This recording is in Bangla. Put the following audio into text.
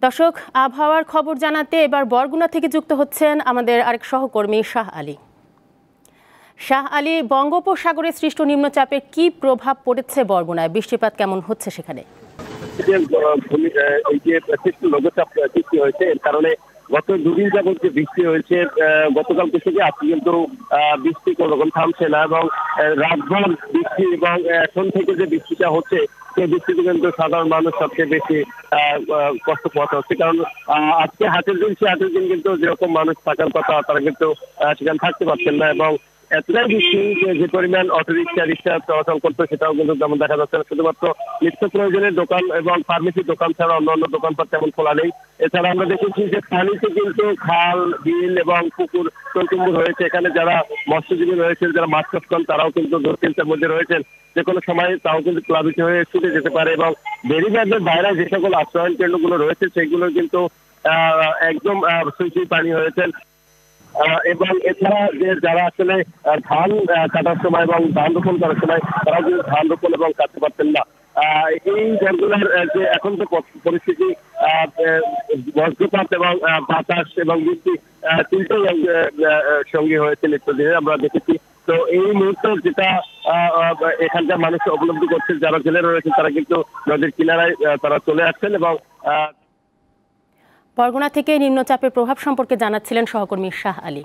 দর্শক, আবহাওয়ার খবর জানাতে এবার বরগুনা থেকে যুক্ত হচ্ছেন আমাদের আরেক সহকর্মী শাহ আলী। শাহ আলী, বঙ্গোপসাগরে সৃষ্ট নিম্নচাপের কি প্রভাব পড়েছে বরগুনায়? বৃষ্টিপাত কেমন হচ্ছে সেখানে? লঘুচাপ সৃষ্টি হয়েছে, এর কারণে গত দুদিন যাবত যে বৃষ্টি হয়েছে, গতকালকে থেকে আজকে কিন্তু বৃষ্টি কোনো রকম থামছে না এবং রাতভর বৃষ্টি এবং এখন থেকে যে বৃষ্টিটা হচ্ছে সেই বৃষ্টিতে কিন্তু সাধারণ মানুষ সবচেয়ে বেশি কষ্ট পোহাতে হচ্ছে। কারণ আজকে হাটের দিন, সে হাটের দিন কিন্তু যেরকম মানুষ থাকার কথা তারা কিন্তু সেখানে থাকতে পারছেন না এবং এতটাই বৃষ্টি যে পরিমাণ অটোরিক্সা রিক্সা চলাচল করতো সেটাও কিন্তু তেমন দেখা যাচ্ছে না। শুধুমাত্র নিত্য প্রয়োজনের দোকান এবং ফার্মেসির দোকান ছাড়া অন্যান্য দোকানপাট তেমন খোলা নেই। এছাড়া আমরা দেখেছি যে পানিতে কিন্তু খাল, বিল এবং পুকুর টইটুম্বুর হয়েছে। এখানে যারা মৎস্যজীবী রয়েছেন, যারা মাছ চাষ করেন, তারাও কিন্তু দুশ্চিন্তার মধ্যে রয়েছেন। যে কোনো সময় তাও কিন্তু প্লাবিত হয়ে ছুটে যেতে পারে এবং বেড়িবাঁধের বাইরে যে সকল আশ্রয়ন কেন্দ্রগুলো রয়েছে সেগুলো কিন্তু একদম সুইচুই পানি হয়েছেন। এবং এছাড়া যে যারা আসলে ধান কাটার সময় এবং ধান রোপণ করার সময় তারাও কিন্তু ধান রোপণ এবং কাটতে পারছেন না। এই জলগুলোর যে এখন তো পরিস্থিতি, বজ্রপাত এবং বাতাস এবং বৃষ্টি তিনটেই সঙ্গী হয়েছে নিত্যদিনে আমরা দেখেছি। তো এই মুহূর্তে যেটা এখানকার মানুষ উপলব্ধি করছে, যারা জেলে রয়েছেন তারা কিন্তু নদীর কিনারায় তারা চলে আসছেন এবং বরগুনা থেকে নিম্নচাপের প্রভাব সম্পর্কে জানাচ্ছিলেন সহকর্মী শাহ আলী।